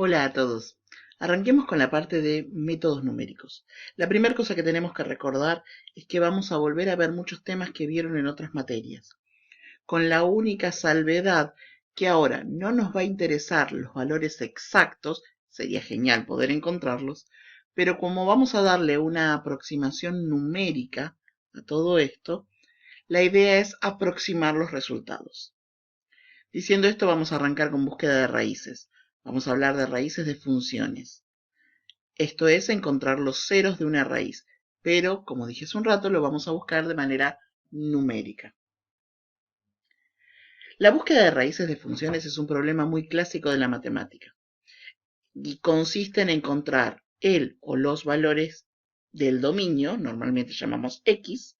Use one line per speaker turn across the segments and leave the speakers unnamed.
Hola a todos. Arranquemos con la parte de métodos numéricos. La primera cosa que tenemos que recordar es que vamos a volver a ver muchos temas que vieron en otras materias, con la única salvedad que ahora no nos va a interesar los valores exactos, sería genial poder encontrarlos, pero como vamos a darle una aproximación numérica a todo esto, la idea es aproximar los resultados. Diciendo esto, vamos a arrancar con búsqueda de raíces. Vamos a hablar de raíces de funciones. Esto es encontrar los ceros de una raíz, pero como dije hace un rato, lo vamos a buscar de manera numérica. La búsqueda de raíces de funciones es un problema muy clásico de la matemática y consiste en encontrar el o los valores del dominio, normalmente llamamos x,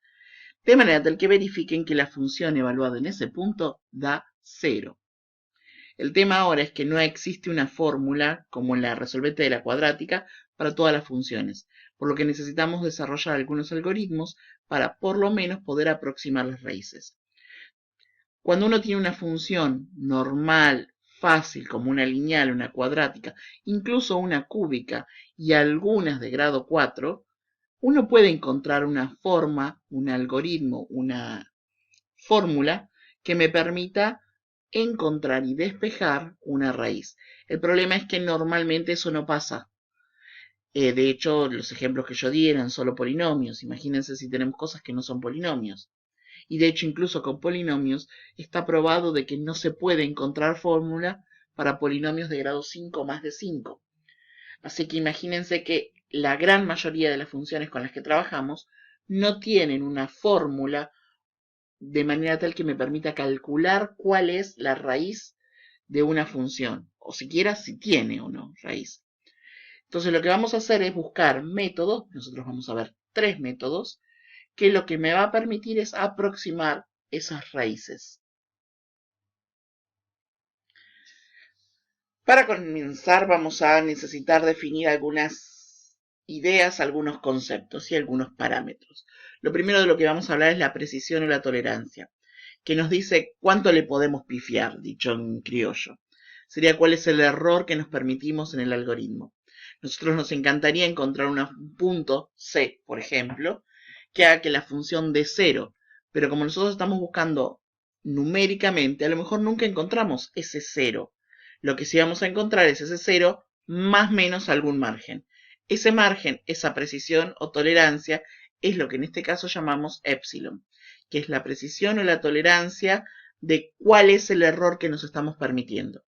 de manera tal que verifiquen que la función evaluada en ese punto da 0. El tema ahora es que no existe una fórmula, como en la resolvente de la cuadrática, para todas las funciones, por lo que necesitamos desarrollar algunos algoritmos para por lo menos poder aproximar las raíces. Cuando uno tiene una función normal, fácil, como una lineal, una cuadrática, incluso una cúbica y algunas de grado 4, uno puede encontrar una forma, un algoritmo, una fórmula que me permita encontrar y despejar una raíz. El problema es que normalmente eso no pasa. De hecho, los ejemplos que yo di eran solo polinomios. Imagínense si tenemos cosas que no son polinomios. Y de hecho, incluso con polinomios, está probado de que no se puede encontrar fórmula para polinomios de grado 5 o más de 5. Así que imagínense que la gran mayoría de las funciones con las que trabajamos no tienen una fórmula de manera tal que me permita calcular cuál es la raíz de una función, o siquiera si tiene o no raíz. Entonces lo que vamos a hacer es buscar métodos, nosotros vamos a ver 3 métodos, que lo que me va a permitir es aproximar esas raíces. Para comenzar vamos a necesitar definir algunas ideas, algunos conceptos y algunos parámetros. Lo primero de lo que vamos a hablar es la precisión o la tolerancia, que nos dice cuánto le podemos pifiar, dicho en criollo. Sería cuál es el error que nos permitimos en el algoritmo. Nosotros nos encantaría encontrar un punto C, por ejemplo, que haga que la función dé 0, pero como nosotros estamos buscando numéricamente, a lo mejor nunca encontramos ese 0. Lo que sí vamos a encontrar es ese 0 más menos algún margen. Ese margen, esa precisión o tolerancia, es lo que en este caso llamamos epsilon, que es la precisión o la tolerancia de cuál es el error que nos estamos permitiendo.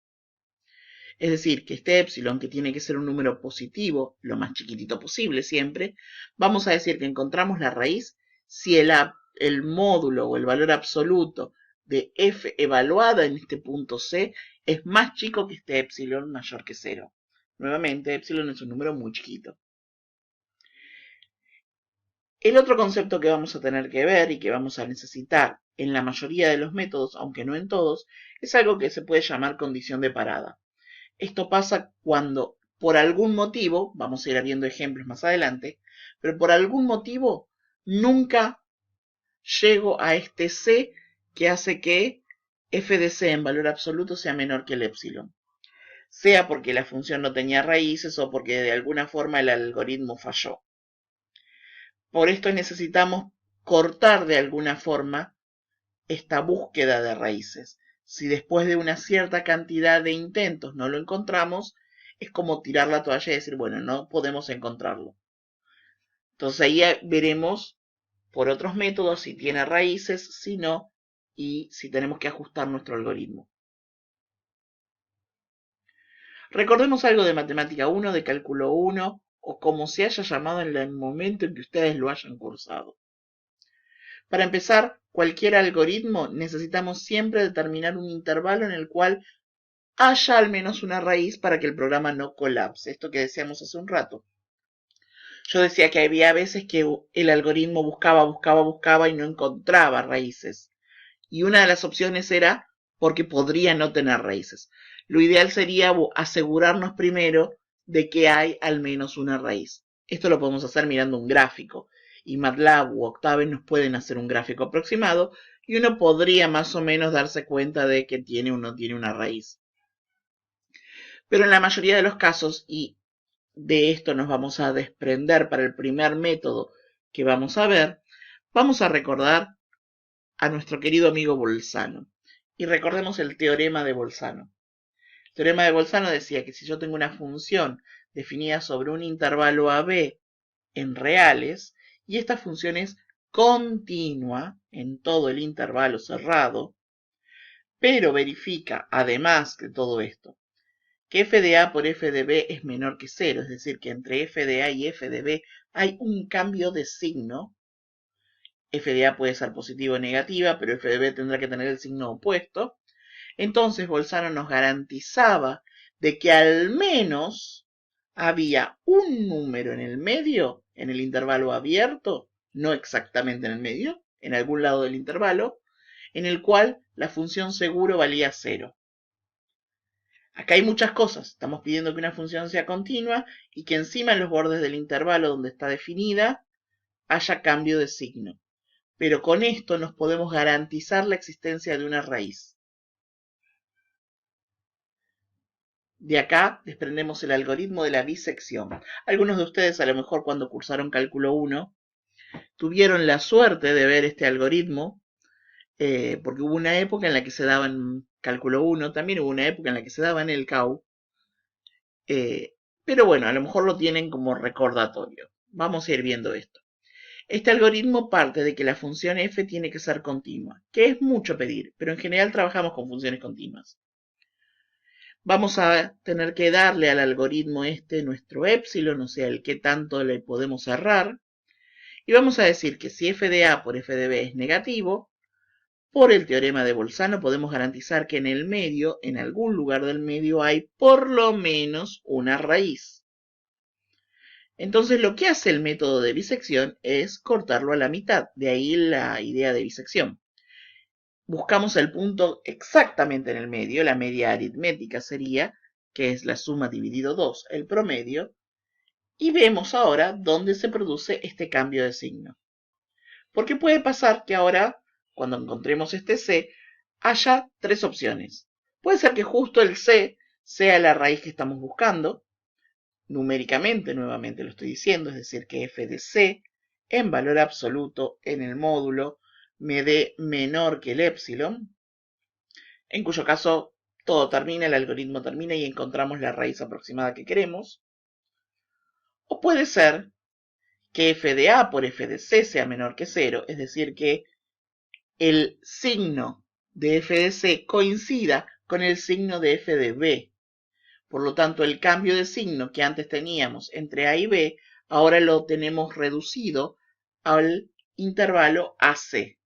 Es decir, que este epsilon, que tiene que ser un número positivo, lo más chiquitito posible siempre, vamos a decir que encontramos la raíz si el módulo o el valor absoluto de f evaluada en este punto C es más chico que este epsilon mayor que 0. Nuevamente, epsilon es un número muy chiquito. El otro concepto que vamos a tener que ver y que vamos a necesitar en la mayoría de los métodos, aunque no en todos, es algo que se puede llamar condición de parada. Esto pasa cuando, por algún motivo, vamos a ir viendo ejemplos más adelante, pero por algún motivo nunca llego a este C que hace que f de C en valor absoluto sea menor que el epsilon. Sea porque la función no tenía raíces o porque de alguna forma el algoritmo falló. Por esto necesitamos cortar de alguna forma esta búsqueda de raíces. Si después de una cierta cantidad de intentos no lo encontramos, es como tirar la toalla y decir, bueno, no podemos encontrarlo. Entonces ahí veremos por otros métodos si tiene raíces, si no, y si tenemos que ajustar nuestro algoritmo. Recordemos algo de matemática 1, de cálculo 1, o como se haya llamado en el momento en que ustedes lo hayan cursado. Para empezar, cualquier algoritmo necesitamos siempre determinar un intervalo en el cual haya al menos una raíz para que el programa no colapse. Esto que decíamos hace un rato. Yo decía que había veces que el algoritmo buscaba y no encontraba raíces. Y una de las opciones era porque podría no tener raíces. Lo ideal sería asegurarnos primero de que hay al menos una raíz. Esto lo podemos hacer mirando un gráfico. Y MATLAB u Octave nos pueden hacer un gráfico aproximado y uno podría más o menos darse cuenta de que tiene o no tiene una raíz. Pero en la mayoría de los casos, y de esto nos vamos a desprender para el primer método que vamos a ver, vamos a recordar a nuestro querido amigo Bolzano. Y recordemos el teorema de Bolzano. El teorema de Bolzano decía que si yo tengo una función definida sobre un intervalo AB en reales, y esta función es continua en todo el intervalo cerrado, pero verifica, además de todo esto, que f de A por f de B es menor que 0, es decir, que entre f de A y f de B hay un cambio de signo. F de A puede ser positiva o negativa, pero f de B tendrá que tener el signo opuesto. Entonces Bolzano nos garantizaba de que al menos había un número en el medio, en el intervalo abierto, no exactamente en el medio, en algún lado del intervalo, en el cual la función seguro valía 0. Acá hay muchas cosas. Estamos pidiendo que una función sea continua y que encima en los bordes del intervalo donde está definida haya cambio de signo. Pero con esto nos podemos garantizar la existencia de una raíz. De acá desprendemos el algoritmo de la bisección. Algunos de ustedes a lo mejor cuando cursaron cálculo 1 tuvieron la suerte de ver este algoritmo, porque hubo una época en la que se daba en cálculo 1, también hubo una época en la que se daba en el CAU, pero bueno, a lo mejor lo tienen como recordatorio. Vamos a ir viendo esto. Este algoritmo parte de que la función f tiene que ser continua, que es mucho pedir, pero en general trabajamos con funciones continuas. Vamos a tener que darle al algoritmo este nuestro épsilon, o sea, el que tanto le podemos errar. Y vamos a decir que si f de A por f de B es negativo, por el teorema de Bolzano podemos garantizar que en el medio, en algún lugar del medio, hay por lo menos una raíz. Entonces lo que hace el método de bisección es cortarlo a la mitad, de ahí la idea de bisección. Buscamos el punto exactamente en el medio, la media aritmética sería, que es la suma dividido 2, el promedio, y vemos ahora dónde se produce este cambio de signo. Porque puede pasar que ahora, cuando encontremos este C, haya tres opciones. Puede ser que justo el C sea la raíz que estamos buscando, numéricamente nuevamente lo estoy diciendo, es decir, que f de C en valor absoluto en el módulo me dé menor que el épsilon, en cuyo caso todo termina, el algoritmo termina y encontramos la raíz aproximada que queremos. O puede ser que f de A por f de C sea menor que 0, es decir, que el signo de f de C coincida con el signo de f de B. Por lo tanto, el cambio de signo que antes teníamos entre A y B, ahora lo tenemos reducido al intervalo AC.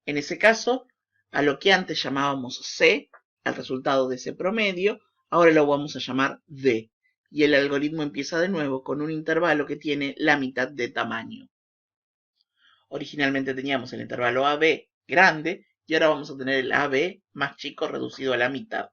En ese caso, a lo que antes llamábamos C, al resultado de ese promedio, ahora lo vamos a llamar D. Y el algoritmo empieza de nuevo con un intervalo que tiene la mitad de tamaño. Originalmente teníamos el intervalo AB grande y ahora vamos a tener el AB más chico reducido a la mitad.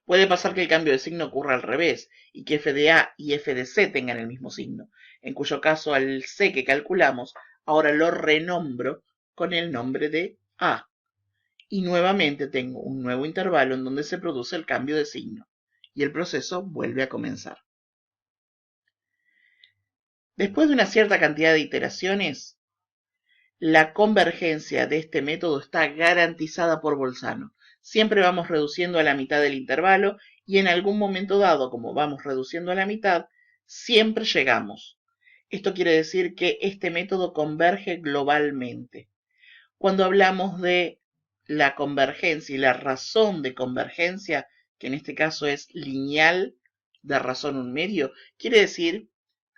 Puede pasar que el cambio de signo ocurra al revés y que f de A y f de C tengan el mismo signo, en cuyo caso al C que calculamos ahora lo renombro con el nombre de A. Y nuevamente tengo un nuevo intervalo en donde se produce el cambio de signo y el proceso vuelve a comenzar. Después de una cierta cantidad de iteraciones, la convergencia de este método está garantizada por Bolzano. Siempre vamos reduciendo a la mitad del intervalo y en algún momento dado, como vamos reduciendo a la mitad, siempre llegamos. Esto quiere decir que este método converge globalmente. Cuando hablamos de la convergencia y la razón de convergencia, que en este caso es lineal de razón un medio, quiere decir,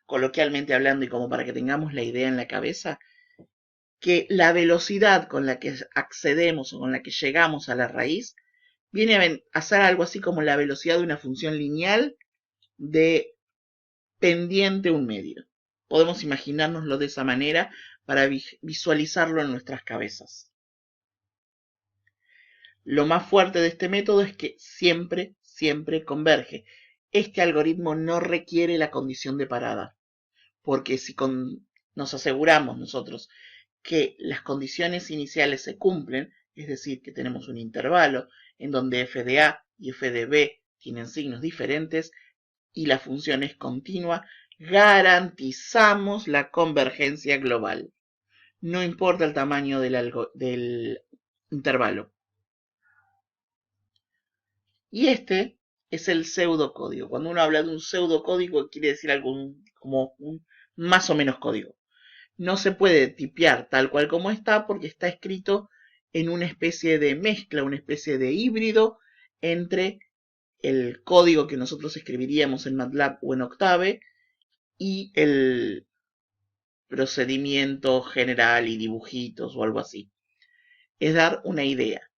coloquialmente hablando y como para que tengamos la idea en la cabeza, que la velocidad con la que accedemos o con la que llegamos a la raíz viene a ser algo así como la velocidad de una función lineal de pendiente un medio. Podemos imaginárnoslo de esa manera para visualizarlo en nuestras cabezas. Lo más fuerte de este método es que siempre converge. Este algoritmo no requiere la condición de parada, porque si nos aseguramos nosotros que las condiciones iniciales se cumplen, es decir, que tenemos un intervalo en donde f de a y f de b tienen signos diferentes y la función es continua, garantizamos la convergencia global. No importa el tamaño del intervalo. Y este es el pseudocódigo. Cuando uno habla de un pseudocódigo quiere decir algo como un más o menos código. No se puede tipear tal cual como está porque está escrito en una especie de mezcla, una especie de híbrido entre el código que nosotros escribiríamos en MATLAB o en Octave y el procedimiento general y dibujitos o algo así. Es dar una idea.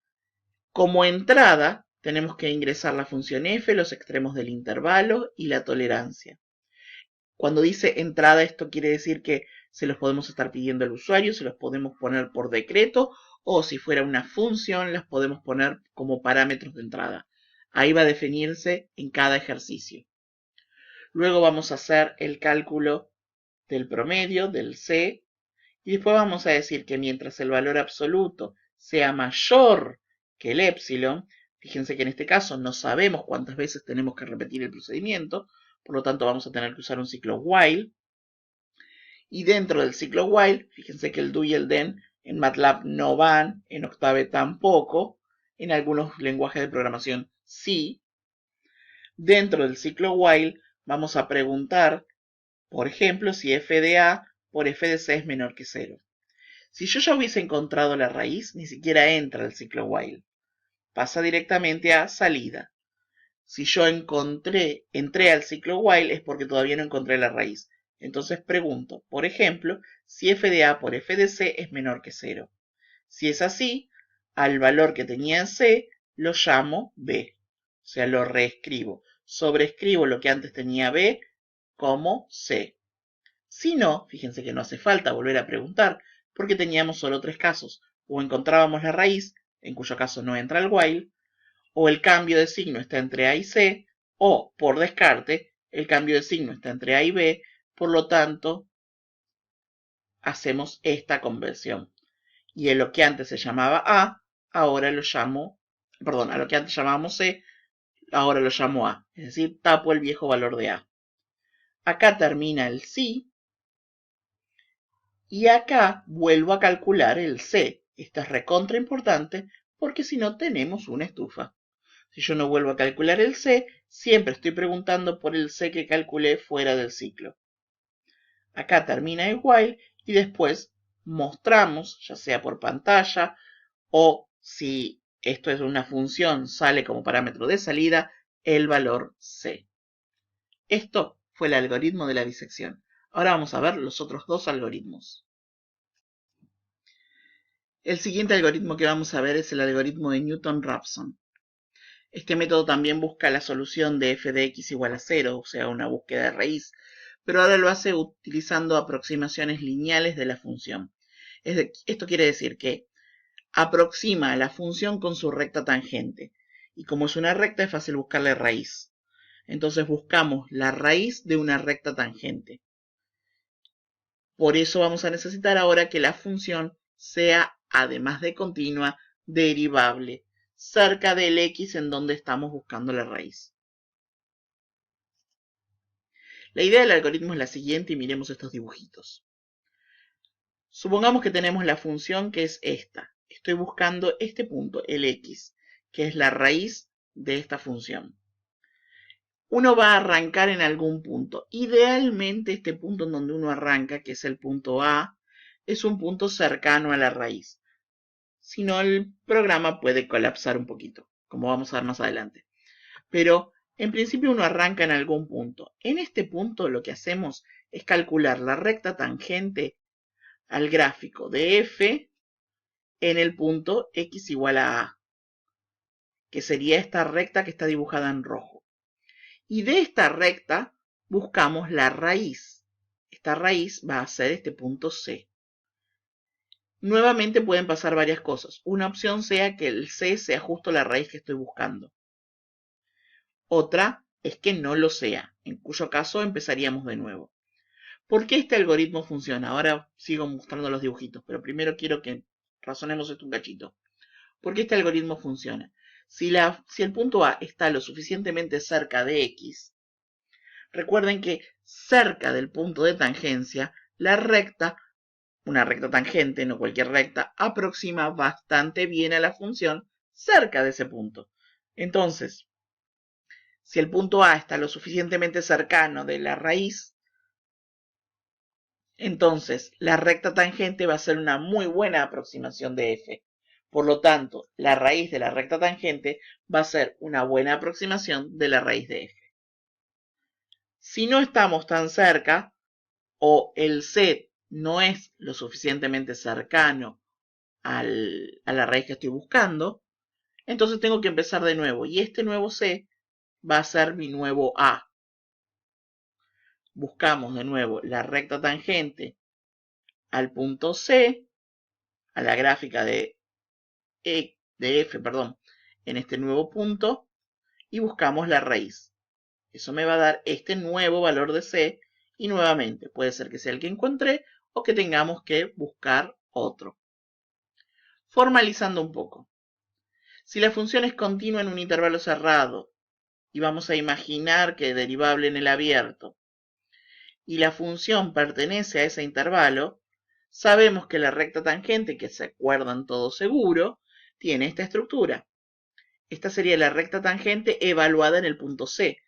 Como entrada tenemos que ingresar la función f, los extremos del intervalo y la tolerancia. Cuando dice entrada, esto quiere decir que se los podemos estar pidiendo al usuario, se los podemos poner por decreto, o si fuera una función, las podemos poner como parámetros de entrada. Ahí va a definirse en cada ejercicio. Luego vamos a hacer el cálculo del promedio, del C, y después vamos a decir que mientras el valor absoluto sea mayor que el épsilon, fíjense que en este caso no sabemos cuántas veces tenemos que repetir el procedimiento, por lo tanto vamos a tener que usar un ciclo while. Y dentro del ciclo while, fíjense que el do y el then en MATLAB no van, en Octave tampoco, en algunos lenguajes de programación sí. Dentro del ciclo while vamos a preguntar, por ejemplo, si f de a por f de c es menor que 0. Si yo ya hubiese encontrado la raíz, ni siquiera entra al ciclo while. Pasa directamente a salida. Si yo entré al ciclo while es porque todavía no encontré la raíz. Entonces pregunto, por ejemplo, si f de a por f de c es menor que 0. Si es así, al valor que tenía en c lo llamo b. O sea, lo reescribo. Sobreescribo lo que antes tenía b como c. Si no, fíjense que no hace falta volver a preguntar, porque teníamos solo tres casos. O encontrábamos la raíz, en cuyo caso no entra el while, o el cambio de signo está entre A y C, o, por descarte, el cambio de signo está entre A y B, por lo tanto, hacemos esta conversión. Y en lo que antes se llamaba A, ahora lo llamo, perdón, a lo que antes llamábamos C, ahora lo llamo A. Es decir, tapo el viejo valor de A. Acá termina el sí, y acá vuelvo a calcular el C. Esto es recontra importante porque si no tenemos una estufa. Si yo no vuelvo a calcular el C, siempre estoy preguntando por el C que calculé fuera del ciclo. Acá termina el while y después mostramos, ya sea por pantalla o si esto es una función, sale como parámetro de salida, el valor C. Esto fue el algoritmo de la disección. Ahora vamos a ver los otros dos algoritmos. El siguiente algoritmo que vamos a ver es el algoritmo de Newton-Raphson. Este método también busca la solución de f de x igual a 0, o sea, una búsqueda de raíz, pero ahora lo hace utilizando aproximaciones lineales de la función. Esto quiere decir que aproxima a la función con su recta tangente, y como es una recta es fácil buscarle raíz. Entonces buscamos la raíz de una recta tangente. Por eso vamos a necesitar ahora que la función sea, además de continua, derivable, cerca del x en donde estamos buscando la raíz. La idea del algoritmo es la siguiente y miremos estos dibujitos. Supongamos que tenemos la función que es esta. Estoy buscando este punto, el x, que es la raíz de esta función. Uno va a arrancar en algún punto. Idealmente este punto en donde uno arranca, que es el punto A, es un punto cercano a la raíz. Si no, el programa puede colapsar un poquito, como vamos a ver más adelante. Pero en principio uno arranca en algún punto. En este punto lo que hacemos es calcular la recta tangente al gráfico de f en el punto x igual a a, que sería esta recta que está dibujada en rojo. Y de esta recta buscamos la raíz. Esta raíz va a ser este punto C. Nuevamente pueden pasar varias cosas. Una opción sea que el C sea justo la raíz que estoy buscando. Otra es que no lo sea, en cuyo caso empezaríamos de nuevo. ¿Por qué este algoritmo funciona? Ahora sigo mostrando los dibujitos, pero primero quiero que razonemos esto un cachito. ¿Por qué este algoritmo funciona? Si el punto A está lo suficientemente cerca de X, recuerden que cerca del punto de tangencia, la recta, una recta tangente, no cualquier recta, aproxima bastante bien a la función cerca de ese punto. Entonces, si el punto A está lo suficientemente cercano de la raíz, entonces la recta tangente va a ser una muy buena aproximación de f. Por lo tanto, la raíz de la recta tangente va a ser una buena aproximación de la raíz de f. Si no estamos tan cerca o el c no es lo suficientemente cercano a la raíz que estoy buscando, entonces tengo que empezar de nuevo. Y este nuevo c va a ser mi nuevo a. Buscamos de nuevo la recta tangente al punto C, a la gráfica de f, en este nuevo punto, y buscamos la raíz. Eso me va a dar este nuevo valor de C, y nuevamente puede ser que sea el que encontré o que tengamos que buscar otro. Formalizando un poco. Si la función es continua en un intervalo cerrado, y vamos a imaginar que es derivable en el abierto, y la función pertenece a ese intervalo, sabemos que la recta tangente, que se acuerdan todos seguro, tiene esta estructura. Esta sería la recta tangente evaluada en el punto C,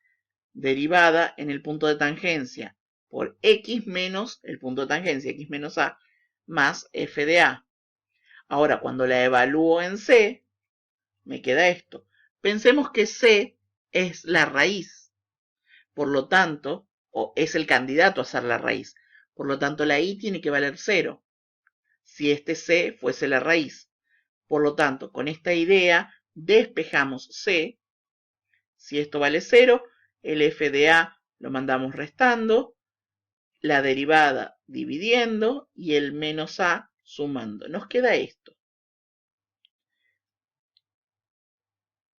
derivada en el punto de tangencia por x menos el punto de tangencia, x menos a, más f de a. Ahora, cuando la evalúo en C, me queda esto. Pensemos que C es la raíz. Por lo tanto, o es el candidato a ser la raíz. Por lo tanto, la i tiene que valer 0. Si este c fuese la raíz. Por lo tanto, con esta idea, despejamos c. Si esto vale 0, el f de a lo mandamos restando, la derivada dividiendo y el menos a sumando. Nos queda esto.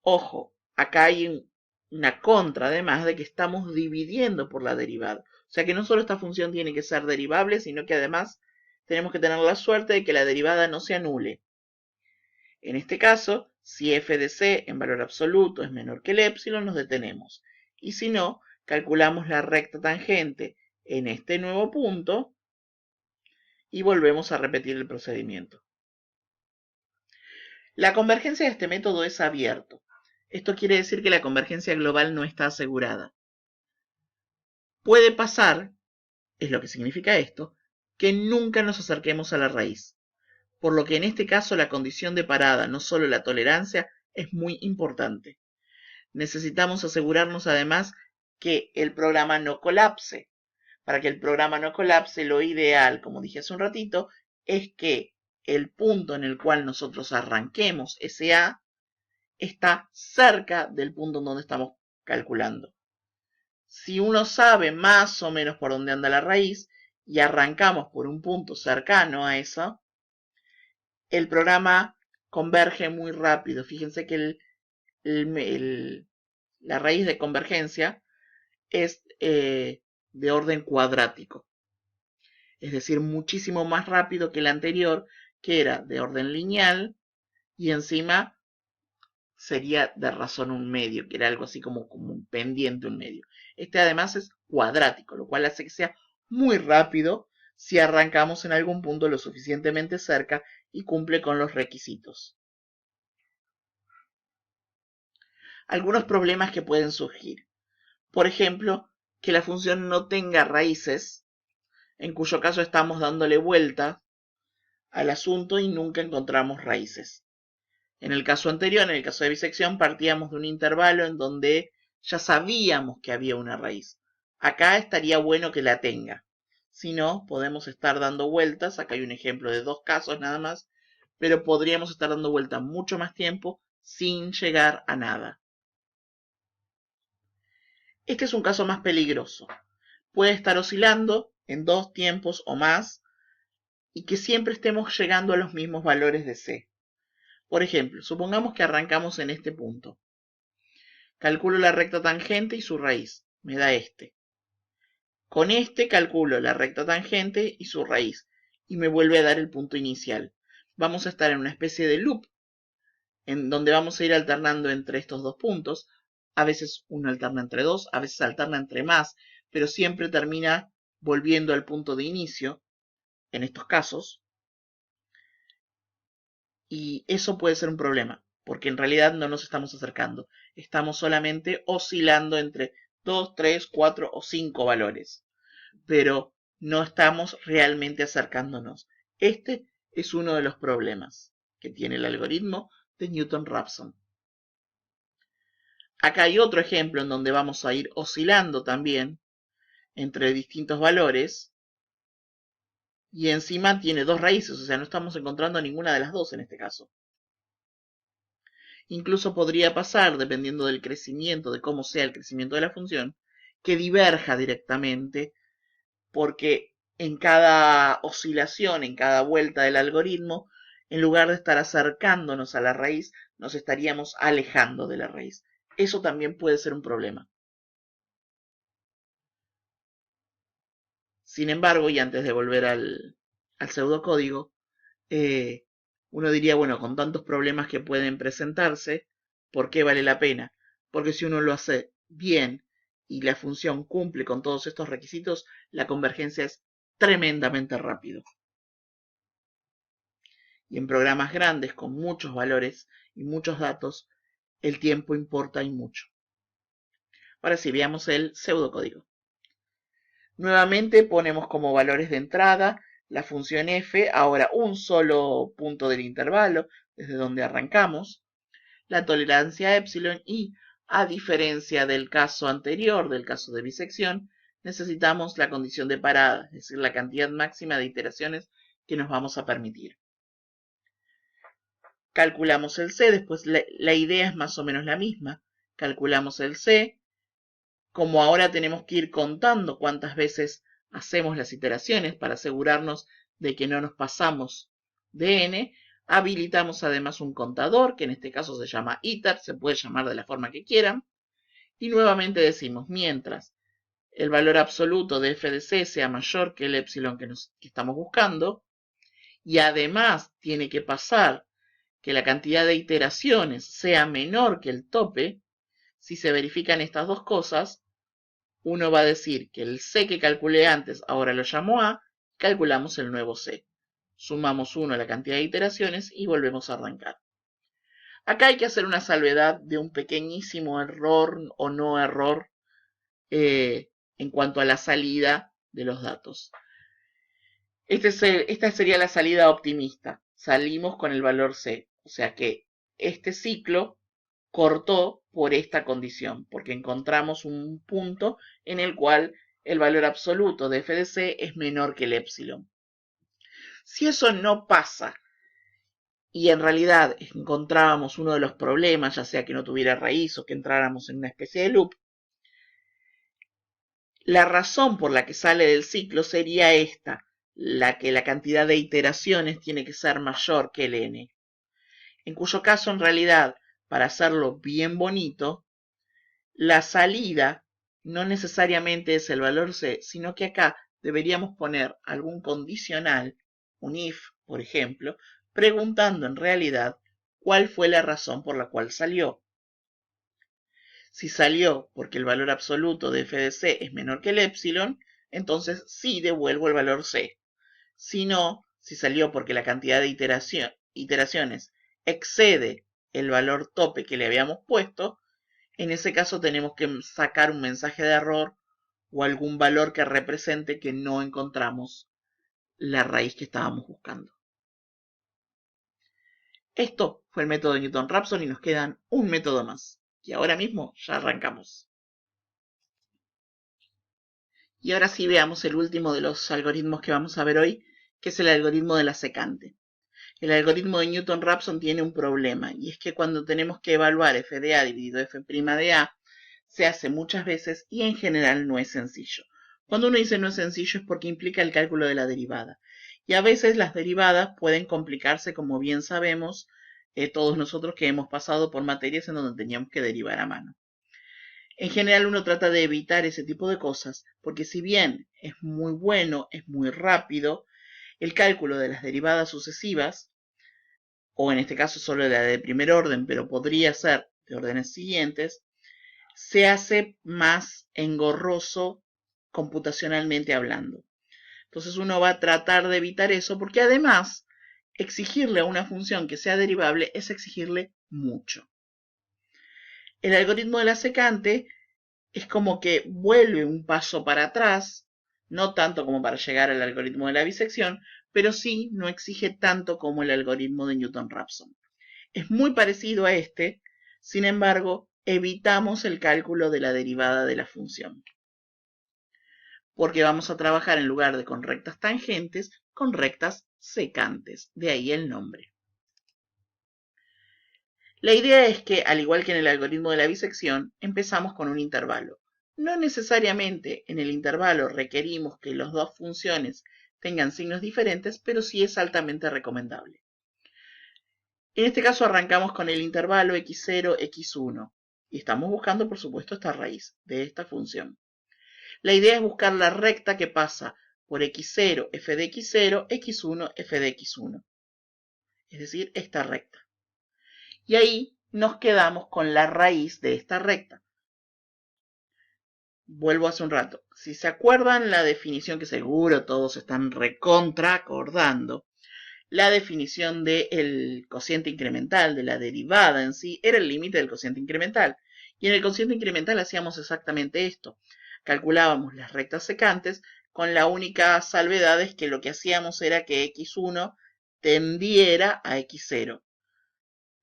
Ojo, acá hay una contra además de que estamos dividiendo por la derivada. O sea que no solo esta función tiene que ser derivable, sino que además tenemos que tener la suerte de que la derivada no se anule. En este caso, si f de c en valor absoluto es menor que el épsilon, nos detenemos. Y si no, calculamos la recta tangente en este nuevo punto y volvemos a repetir el procedimiento. La convergencia de este método es abierto. Esto quiere decir que la convergencia global no está asegurada. Puede pasar, es lo que significa esto, que nunca nos acerquemos a la raíz. Por lo que en este caso la condición de parada, no solo la tolerancia, es muy importante. Necesitamos asegurarnos además que el programa no colapse. Para que el programa no colapse, lo ideal, como dije hace un ratito, es que el punto en el cual nosotros arranquemos ese A está cerca del punto en donde estamos calculando. Si uno sabe más o menos por dónde anda la raíz y arrancamos por un punto cercano a eso, el programa converge muy rápido. Fíjense que la raíz de convergencia es de orden cuadrático. Es decir, muchísimo más rápido que el anterior, que era de orden lineal, y encima sería de razón un medio, que era algo así como un pendiente un medio. Este además es cuadrático, lo cual hace que sea muy rápido si arrancamos en algún punto lo suficientemente cerca y cumple con los requisitos. Algunos problemas que pueden surgir. Por ejemplo, que la función no tenga raíces, en cuyo caso estamos dándole vuelta al asunto y nunca encontramos raíces. En el caso anterior, en el caso de bisección, partíamos de un intervalo en donde ya sabíamos que había una raíz. Acá estaría bueno que la tenga. Si no, podemos estar dando vueltas. Acá hay un ejemplo de 2 casos nada más. Pero podríamos estar dando vueltas mucho más tiempo sin llegar a nada. Este es un caso más peligroso. Puede estar oscilando en 2 tiempos o más y que siempre estemos llegando a los mismos valores de C. Por ejemplo, supongamos que arrancamos en este punto. Calculo la recta tangente y su raíz. Me da este. Con este calculo la recta tangente y su raíz. Y me vuelve a dar el punto inicial. Vamos a estar en una especie de loop en donde vamos a ir alternando entre estos dos puntos. A veces uno alterna entre dos, a veces alterna entre más, pero siempre termina volviendo al punto de inicio, en estos casos. Y eso puede ser un problema, porque en realidad no nos estamos acercando. Estamos solamente oscilando entre 2, 3, 4 o 5 valores, pero no estamos realmente acercándonos. Este es uno de los problemas que tiene el algoritmo de Newton-Raphson. Acá hay otro ejemplo en donde vamos a ir oscilando también entre distintos valores y encima tiene dos raíces, o sea, no estamos encontrando ninguna de las dos en este caso. Incluso podría pasar, dependiendo del crecimiento, de cómo sea el crecimiento de la función, que diverja directamente, porque en cada oscilación, en cada vuelta del algoritmo, en lugar de estar acercándonos a la raíz, nos estaríamos alejando de la raíz. Eso también puede ser un problema. Sin embargo, y antes de volver al pseudocódigo, uno diría, bueno, con tantos problemas que pueden presentarse, ¿por qué vale la pena? Porque si uno lo hace bien y la función cumple con todos estos requisitos, la convergencia es tremendamente rápido. Y en programas grandes con muchos valores y muchos datos, el tiempo importa y mucho. Ahora sí, veamos el pseudocódigo. Nuevamente ponemos como valores de entrada la función f, ahora un solo punto del intervalo, desde donde arrancamos, la tolerancia a epsilon y, a diferencia del caso anterior, del caso de bisección, necesitamos la condición de parada, es decir, la cantidad máxima de iteraciones que nos vamos a permitir. Calculamos el c, después la idea es más o menos la misma. Calculamos el c, como ahora tenemos que ir contando cuántas veces hacemos las iteraciones para asegurarnos de que no nos pasamos de n, habilitamos además un contador, que en este caso se llama iter, se puede llamar de la forma que quieran, y nuevamente decimos, mientras el valor absoluto de f de c sea mayor que el epsilon que estamos buscando, y además tiene que pasar que la cantidad de iteraciones sea menor que el tope, si se verifican estas dos cosas, uno va a decir que el c que calculé antes ahora lo llamo a, calculamos el nuevo c. Sumamos 1 a la cantidad de iteraciones y volvemos a arrancar. Acá hay que hacer una salvedad de un pequeñísimo error o no error en cuanto a la salida de los datos. Esta sería la salida optimista. Salimos con el valor c. O sea que este ciclo cortó por esta condición, porque encontramos un punto en el cual el valor absoluto de f de c es menor que el epsilon. Si eso no pasa y en realidad encontrábamos uno de los problemas, ya sea que no tuviera raíz o que entráramos en una especie de loop, la razón por la que sale del ciclo sería esta, la que la cantidad de iteraciones tiene que ser mayor que el n. En cuyo caso, en realidad, para hacerlo bien bonito, la salida no necesariamente es el valor c, sino que acá deberíamos poner algún condicional, un if, por ejemplo, preguntando en realidad cuál fue la razón por la cual salió. Si salió porque el valor absoluto de f de c es menor que el epsilon, entonces sí devuelvo el valor c. Si no, si salió porque la cantidad de iteraciones excede el valor tope que le habíamos puesto, en ese caso tenemos que sacar un mensaje de error o algún valor que represente que no encontramos la raíz que estábamos buscando. Esto fue el método de Newton-Raphson y nos quedan un método más. Y ahora mismo ya arrancamos. Y ahora sí veamos el último de los algoritmos que vamos a ver hoy, que es el algoritmo de la secante. El algoritmo de Newton-Raphson tiene un problema, y es que cuando tenemos que evaluar f de a dividido f' de a, se hace muchas veces y en general no es sencillo. Cuando uno dice no es sencillo es porque implica el cálculo de la derivada. Y a veces las derivadas pueden complicarse, como bien sabemos, todos nosotros que hemos pasado por materias en donde teníamos que derivar a mano. En general uno trata de evitar ese tipo de cosas, porque si bien es muy bueno, es muy rápido, el cálculo de las derivadas sucesivas o en este caso solo la de primer orden, pero podría ser de órdenes siguientes, se hace más engorroso computacionalmente hablando. Entonces uno va a tratar de evitar eso porque además exigirle a una función que sea derivable es exigirle mucho. El algoritmo de la secante es como que vuelve un paso para atrás, no tanto como para llegar al algoritmo de la bisección, pero sí no exige tanto como el algoritmo de Newton-Raphson. Es muy parecido a este, sin embargo, evitamos el cálculo de la derivada de la función, porque vamos a trabajar en lugar de con rectas tangentes, con rectas secantes, de ahí el nombre. La idea es que, al igual que en el algoritmo de la bisección, empezamos con un intervalo. No necesariamente en el intervalo requerimos que las dos funciones tengan signos diferentes, pero sí es altamente recomendable. En este caso arrancamos con el intervalo x0, x1 y estamos buscando, por supuesto, esta raíz de esta función. La idea es buscar la recta que pasa por x0, f de x0, x1, f de x1. Es decir, esta recta. Y ahí nos quedamos con la raíz de esta recta. Vuelvo hace un rato. Si se acuerdan la definición que seguro todos están recontra acordando, la definición del cociente incremental, de la derivada en sí, era el límite del cociente incremental. Y en el cociente incremental hacíamos exactamente esto. Calculábamos las rectas secantes con la única salvedad es que lo que hacíamos era que x1 tendiera a x0.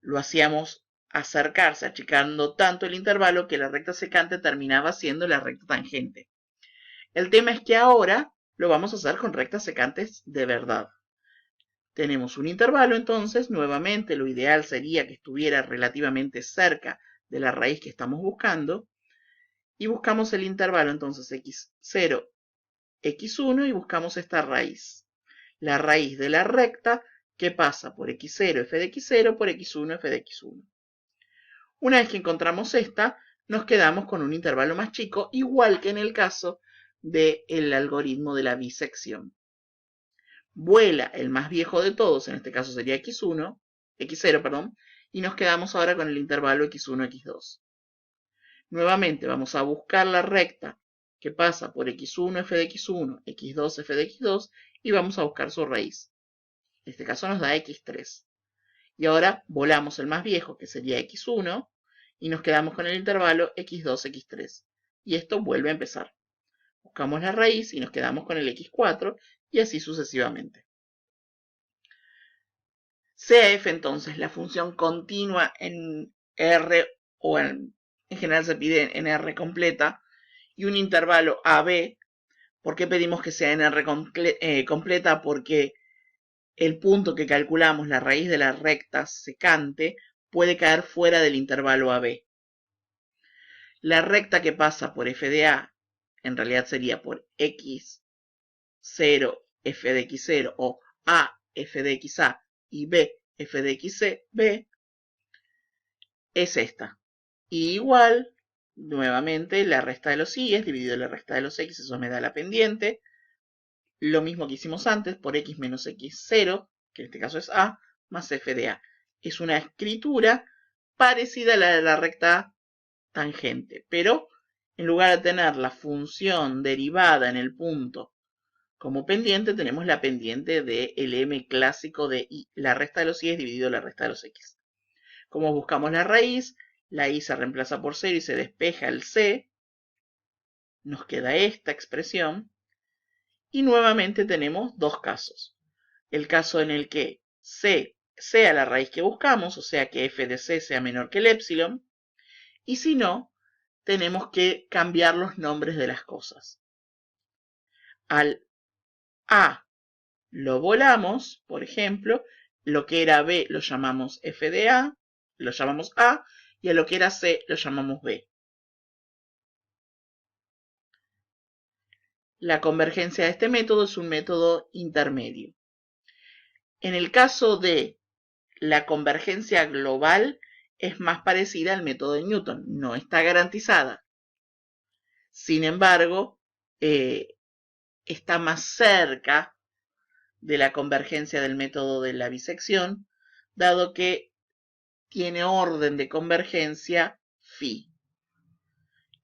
Lo hacíamos acercarse, achicando tanto el intervalo que la recta secante terminaba siendo la recta tangente. El tema es que ahora lo vamos a hacer con rectas secantes de verdad. Tenemos un intervalo, entonces, nuevamente lo ideal sería que estuviera relativamente cerca de la raíz que estamos buscando. Y buscamos el intervalo, entonces, x0, x1 y buscamos esta raíz. La raíz de la recta que pasa por x0, f de x0, por x1, f de x1. Una vez que encontramos esta, nos quedamos con un intervalo más chico, igual que en el caso del algoritmo de la bisección. Vuela el más viejo de todos, en este caso sería x1, x0, perdón, y nos quedamos ahora con el intervalo x1, x2. Nuevamente vamos a buscar la recta que pasa por x1, f de x1, x2, f de x2, y vamos a buscar su raíz. En este caso nos da x3. Y ahora volamos el más viejo, que sería x1, y nos quedamos con el intervalo x2, x3. Y esto vuelve a empezar. Buscamos la raíz y nos quedamos con el x4, y así sucesivamente. Sea f entonces la función continua en R o en general se pide en R completa y un intervalo AB. ¿Por qué pedimos que sea en R completa? Porque el punto que calculamos, la raíz de la recta secante, puede caer fuera del intervalo AB. La recta que pasa por f de A en realidad sería por x0 f de x0 o A f de xa y B f de xb es esta. Y igual, nuevamente, la resta de los y es dividido la resta de los x, eso me da la pendiente. Lo mismo que hicimos antes, por x menos x0, que en este caso es a, más f de a. Es una escritura parecida a la de la recta tangente, pero en lugar de tener la función derivada en el punto como pendiente, tenemos la pendiente del m clásico de y. La resta de los y es dividido la resta de los x. Como buscamos la raíz, la y se reemplaza por 0 y se despeja el c. Nos queda esta expresión. Y nuevamente tenemos dos casos. El caso en el que c sea la raíz que buscamos, o sea que f de c sea menor que el épsilon. Y si no, tenemos que cambiar los nombres de las cosas. Al a lo volamos, por ejemplo, lo que era b lo llamamos f de a, lo llamamos a, y a lo que era c lo llamamos b. La convergencia de este método es un método intermedio. En el caso de la convergencia global, es más parecida al método de Newton. No está garantizada. Sin embargo, está más cerca de la convergencia del método de la bisección, dado que tiene orden de convergencia phi,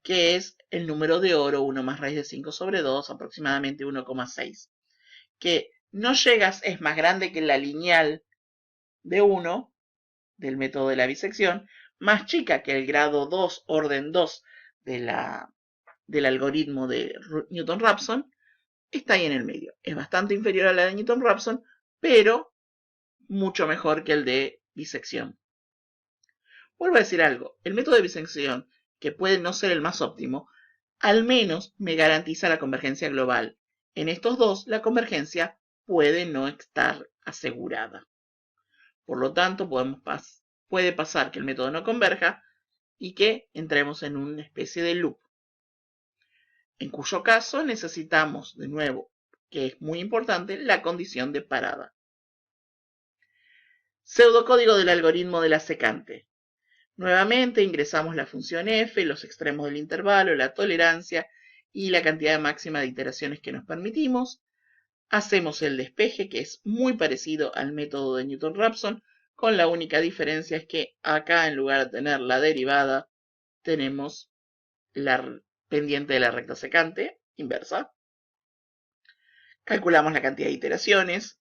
que es el número de oro 1 más raíz de 5 sobre 2, aproximadamente 1,6, que no llegas, es más grande que la lineal de 1 del método de la bisección, más chica que el grado 2, orden 2 del algoritmo de Newton-Raphson, está ahí en el medio. Es bastante inferior a la de Newton-Raphson, pero mucho mejor que el de bisección. Vuelvo a decir algo, el método de bisección, que puede no ser el más óptimo, al menos me garantiza la convergencia global. En estos dos, la convergencia puede no estar asegurada. Por lo tanto, puede pasar que el método no converja y que entremos en una especie de loop. En cuyo caso necesitamos, de nuevo, que es muy importante, la condición de parada. Pseudocódigo del algoritmo de la secante. Nuevamente ingresamos la función f, los extremos del intervalo, la tolerancia y la cantidad máxima de iteraciones que nos permitimos. Hacemos el despeje, que es muy parecido al método de Newton-Raphson, con la única diferencia es que acá, en lugar de tener la derivada, tenemos la pendiente de la recta secante inversa. Calculamos la cantidad de iteraciones.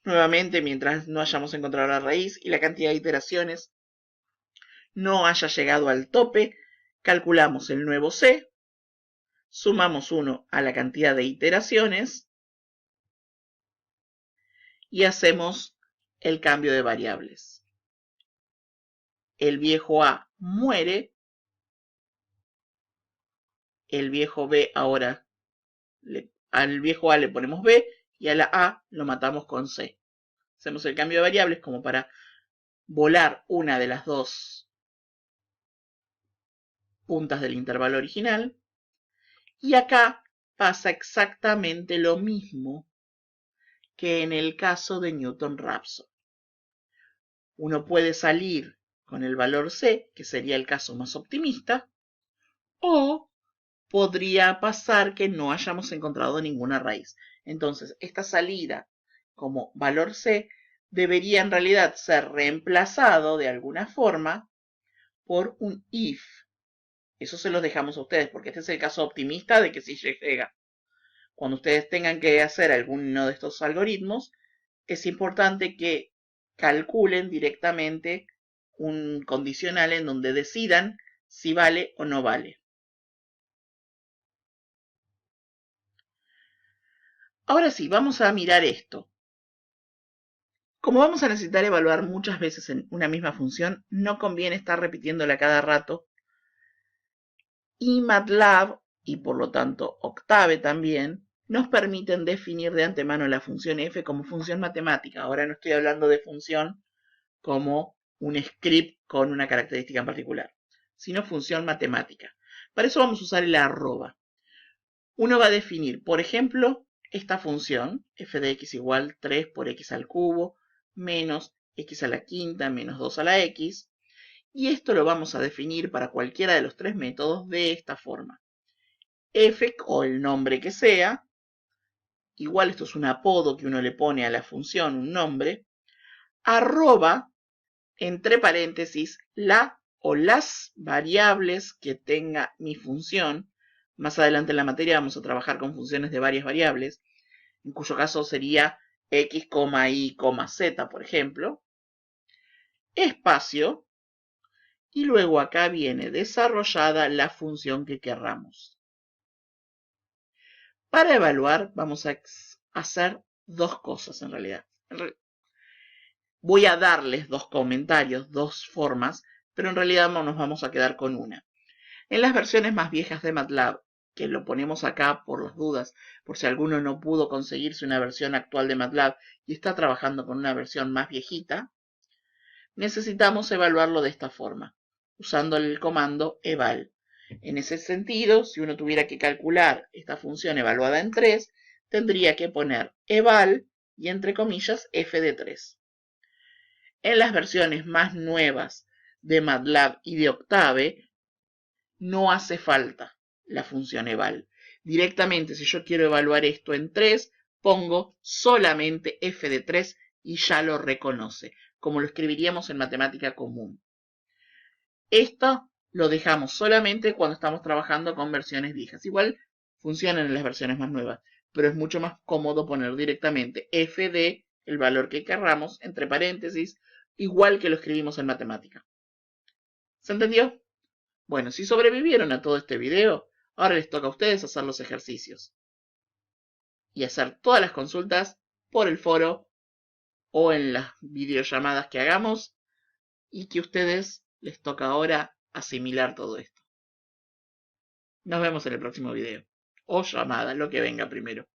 Nuevamente, mientras no hayamos encontrado la raíz y la cantidad de iteraciones no haya llegado al tope, calculamos el nuevo C, sumamos 1 a la cantidad de iteraciones y hacemos el cambio de variables. El viejo A muere, el viejo B ahora, al viejo A le ponemos B y a la A lo matamos con C. Hacemos el cambio de variables como para volar una de las dos puntas del intervalo original. Y acá pasa exactamente lo mismo que en el caso de Newton-Raphson. Uno puede salir con el valor C, que sería el caso más optimista, o podría pasar que no hayamos encontrado ninguna raíz. Entonces, esta salida como valor C debería en realidad ser reemplazado de alguna forma por un if. Eso se los dejamos a ustedes, porque este es el caso optimista de que sí llega. Cuando ustedes tengan que hacer alguno de estos algoritmos, es importante que calculen directamente un condicional en donde decidan si vale o no vale. Ahora sí, vamos a mirar esto. Como vamos a necesitar evaluar muchas veces en una misma función, no conviene estar repitiéndola cada rato. Y MATLAB, y por lo tanto Octave también, nos permiten definir de antemano la función f como función matemática. Ahora no estoy hablando de función como un script con una característica en particular, sino función matemática. Para eso vamos a usar el arroba. Uno va a definir, por ejemplo, esta función, f de x igual 3 por x al cubo, menos x a la quinta, menos 2 a la x, y esto lo vamos a definir para cualquiera de los tres métodos de esta forma. F, o el nombre que sea, igual esto es un apodo que uno le pone a la función, un nombre, arroba, entre paréntesis, la o las variables que tenga mi función. Más adelante en la materia vamos a trabajar con funciones de varias variables, en cuyo caso sería x, y, z, por ejemplo. Espacio. Y luego acá viene desarrollada la función que querramos. Para evaluar vamos a hacer dos cosas en realidad. Voy a darles dos comentarios, dos formas, pero en realidad no nos vamos a quedar con una. En las versiones más viejas de MATLAB, que lo ponemos acá por las dudas, por si alguno no pudo conseguirse una versión actual de MATLAB y está trabajando con una versión más viejita, necesitamos evaluarlo de esta forma, usando el comando eval. En ese sentido, si uno tuviera que calcular esta función evaluada en 3, tendría que poner eval y entre comillas f de 3. En las versiones más nuevas de MATLAB y de Octave, no hace falta la función eval. Directamente, si yo quiero evaluar esto en 3, pongo solamente f de 3 y ya lo reconoce. como lo escribiríamos en matemática común. Esto lo dejamos solamente cuando estamos trabajando con versiones viejas. Igual funcionan en las versiones más nuevas, pero es mucho más cómodo poner directamente f de el valor que querramos, entre paréntesis, igual que lo escribimos en matemática. ¿Se entendió? Bueno, si sobrevivieron a todo este video, ahora les toca a ustedes hacer los ejercicios y hacer todas las consultas por el foro o en las videollamadas que hagamos, y que a ustedes les toca ahora asimilar todo esto. Nos vemos en el próximo video. O llamada, lo que venga primero.